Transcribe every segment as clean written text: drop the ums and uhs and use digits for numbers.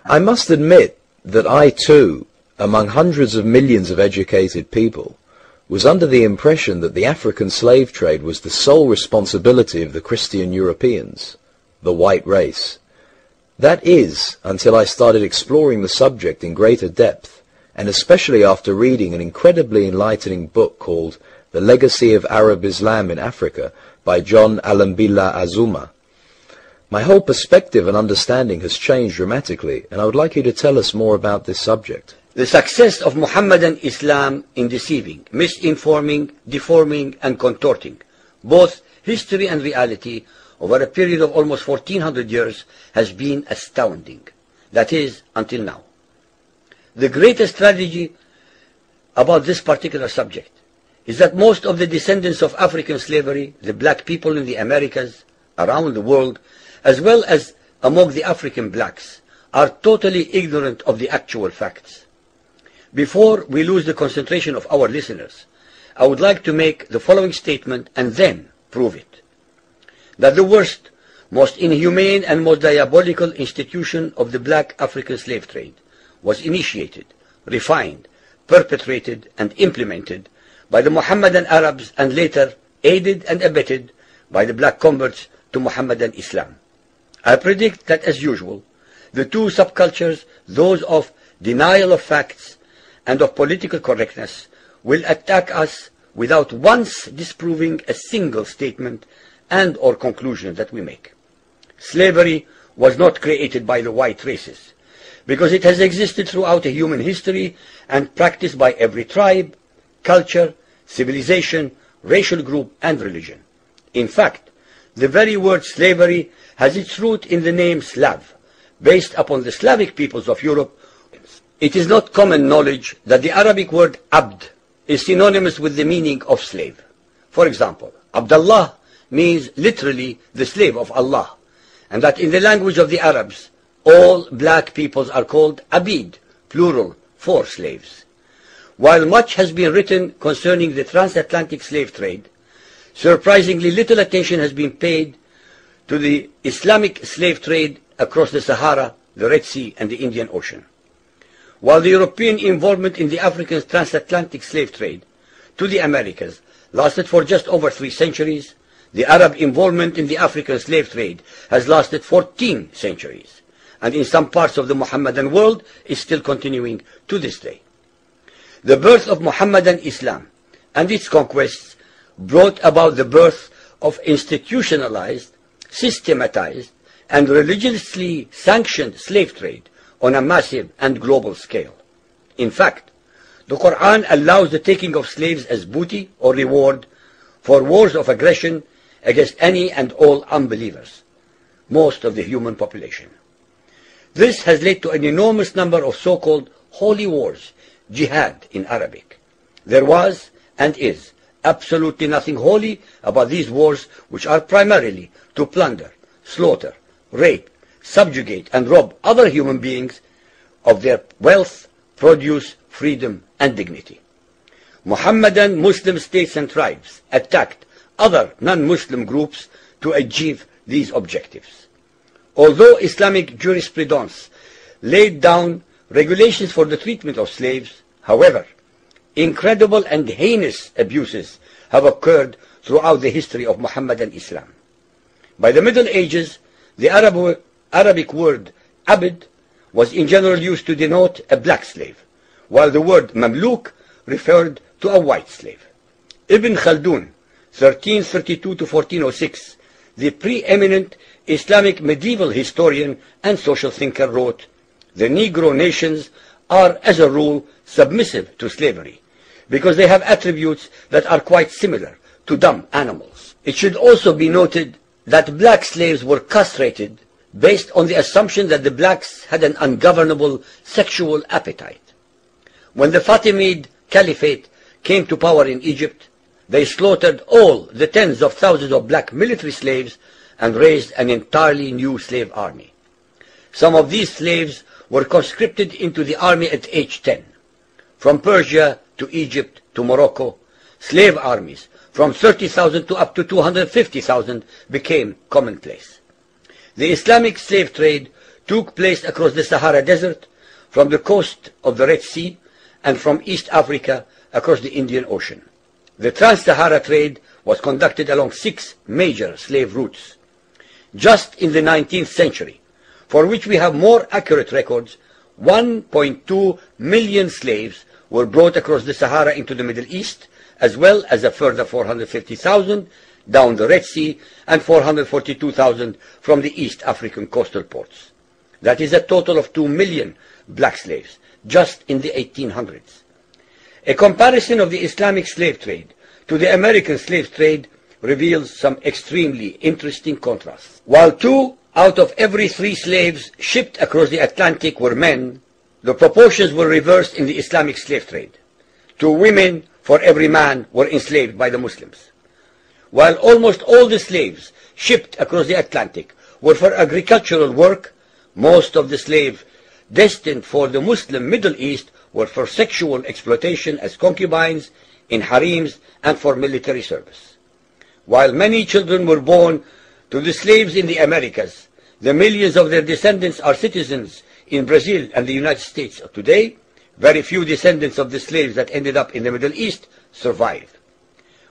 I must admit that I too, among hundreds of millions of educated people, was under the impression that the African slave trade was the sole responsibility of the Christian Europeans, the white race. That is, until I started exploring the subject in greater depth, and especially after reading an incredibly enlightening book called The Legacy of Arab Islam in Africa by John Alambila Azuma. My whole perspective and understanding has changed dramatically, and I would like you to tell us more about this subject. The success of Muhammadan Islam in deceiving, misinforming, deforming, and contorting both history and reality over a period of almost 1400 years has been astounding. That is, until now. The greatest tragedy about this particular subject is that most of the descendants of African slavery, the black people in the Americas, around the world, as well as among the African blacks, are totally ignorant of the actual facts. Before we lose the concentration of our listeners, I would like to make the following statement and then prove it. That the worst, most inhumane and most diabolical institution of the black African slave trade was initiated, refined, perpetrated, and implemented by the Mohammedan Arabs and later aided and abetted by the black converts to Mohammedan Islam. I predict that, as usual, the two subcultures, those of denial of facts and of political correctness, will attack us without once disproving a single statement and or conclusion that we make. Slavery was not created by the white races, because it has existed throughout human history and practiced by every tribe, culture, civilization, racial group, and religion. In fact, the very word slavery has its root in the name Slav, based upon the Slavic peoples of Europe. It is not common knowledge that the Arabic word abd is synonymous with the meaning of slave. For example, Abdullah means literally the slave of Allah, and that in the language of the Arabs, all black peoples are called abid, plural, for slaves. While much has been written concerning the transatlantic slave trade, surprisingly little attention has been paid to the Islamic slave trade across the Sahara, the Red Sea, and the Indian Ocean. While the European involvement in the African transatlantic slave trade to the Americas lasted for just over 3 centuries, the Arab involvement in the African slave trade has lasted 14 centuries, and in some parts of the Mohammedan world is still continuing to this day. The birth of Mohammedan Islam and its conquests brought about the birth of institutionalized, systematized, and religiously sanctioned slave trade on a massive and global scale. In fact, the Quran allows the taking of slaves as booty or reward for wars of aggression against any and all unbelievers, most of the human population. This has led to an enormous number of so-called holy wars, jihad in Arabic. There was and is absolutely nothing holy about these wars, which are primarily to plunder, slaughter, rape, subjugate, and rob other human beings of their wealth, produce, freedom, and dignity. Mohammedan Muslim states and tribes attacked other non-Muslim groups to achieve these objectives. Although Islamic jurisprudence laid down regulations for the treatment of slaves, however, incredible and heinous abuses have occurred throughout the history of Mohammedan Islam. By the Middle Ages, the Arabic word abd was in general used to denote a black slave, while the word mamluk referred to a white slave. Ibn Khaldun, 1332 to 1406, the preeminent Islamic medieval historian and social thinker, wrote, "The Negro nations are, as a rule, submissive to slavery, because they have attributes that are quite similar to dumb animals." It should also be noted that black slaves were castrated based on the assumption that the blacks had an ungovernable sexual appetite. When the Fatimid Caliphate came to power in Egypt, they slaughtered all the tens of thousands of black military slaves and raised an entirely new slave army. Some of these slaves were conscripted into the army at age 10. From Persia to Egypt to Morocco, slave armies from 30,000 to up to 250,000 became commonplace. The Islamic slave trade took place across the Sahara Desert, from the coast of the Red Sea, and from East Africa across the Indian Ocean. The Trans-Sahara trade was conducted along 6 major slave routes. Just in the 19th century, for which we have more accurate records, 1.2 million slaves were brought across the Sahara into the Middle East, as well as a further 450,000 down the Red Sea and 442,000 from the East African coastal ports. That is a total of 2 million black slaves, just in the 1800s. A comparison of the Islamic slave trade to the American slave trade reveals some extremely interesting contrasts. While 2 out of every 3 slaves shipped across the Atlantic were men, the proportions were reversed in the Islamic slave trade. 2 women for every man were enslaved by the Muslims. While almost all the slaves shipped across the Atlantic were for agricultural work, most of the slaves destined for the Muslim Middle East were for sexual exploitation as concubines, in harems, and for military service. While many children were born to the slaves in the Americas, the millions of their descendants are citizens in Brazil and the United States today. Very few descendants of the slaves that ended up in the Middle East survived.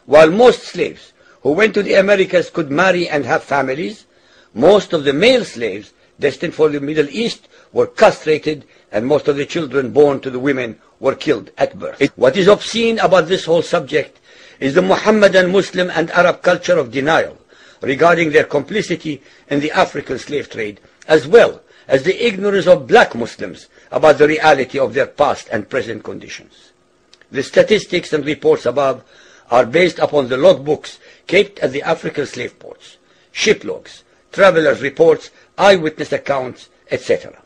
While most slaves who went to the Americas could marry and have families, most of the male slaves destined for the Middle East were castrated, and most of the children born to the women were killed at birth. What is obscene about this whole subject is the Mohammedan, Muslim, and Arab culture of denial regarding their complicity in the African slave trade, as well as the ignorance of black Muslims about the reality of their past and present conditions. The statistics and reports above are based upon the logbooks kept at the African slave ports, ship logs, travelers' reports, eyewitness accounts, etc.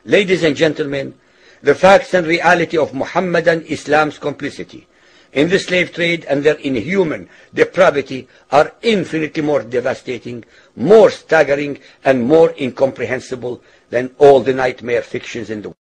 Ladies and gentlemen, the facts and reality of Mohammedan Islam's complicity in the slave trade and their inhuman depravity are infinitely more devastating, more staggering, and more incomprehensible than all the nightmare fictions in the world.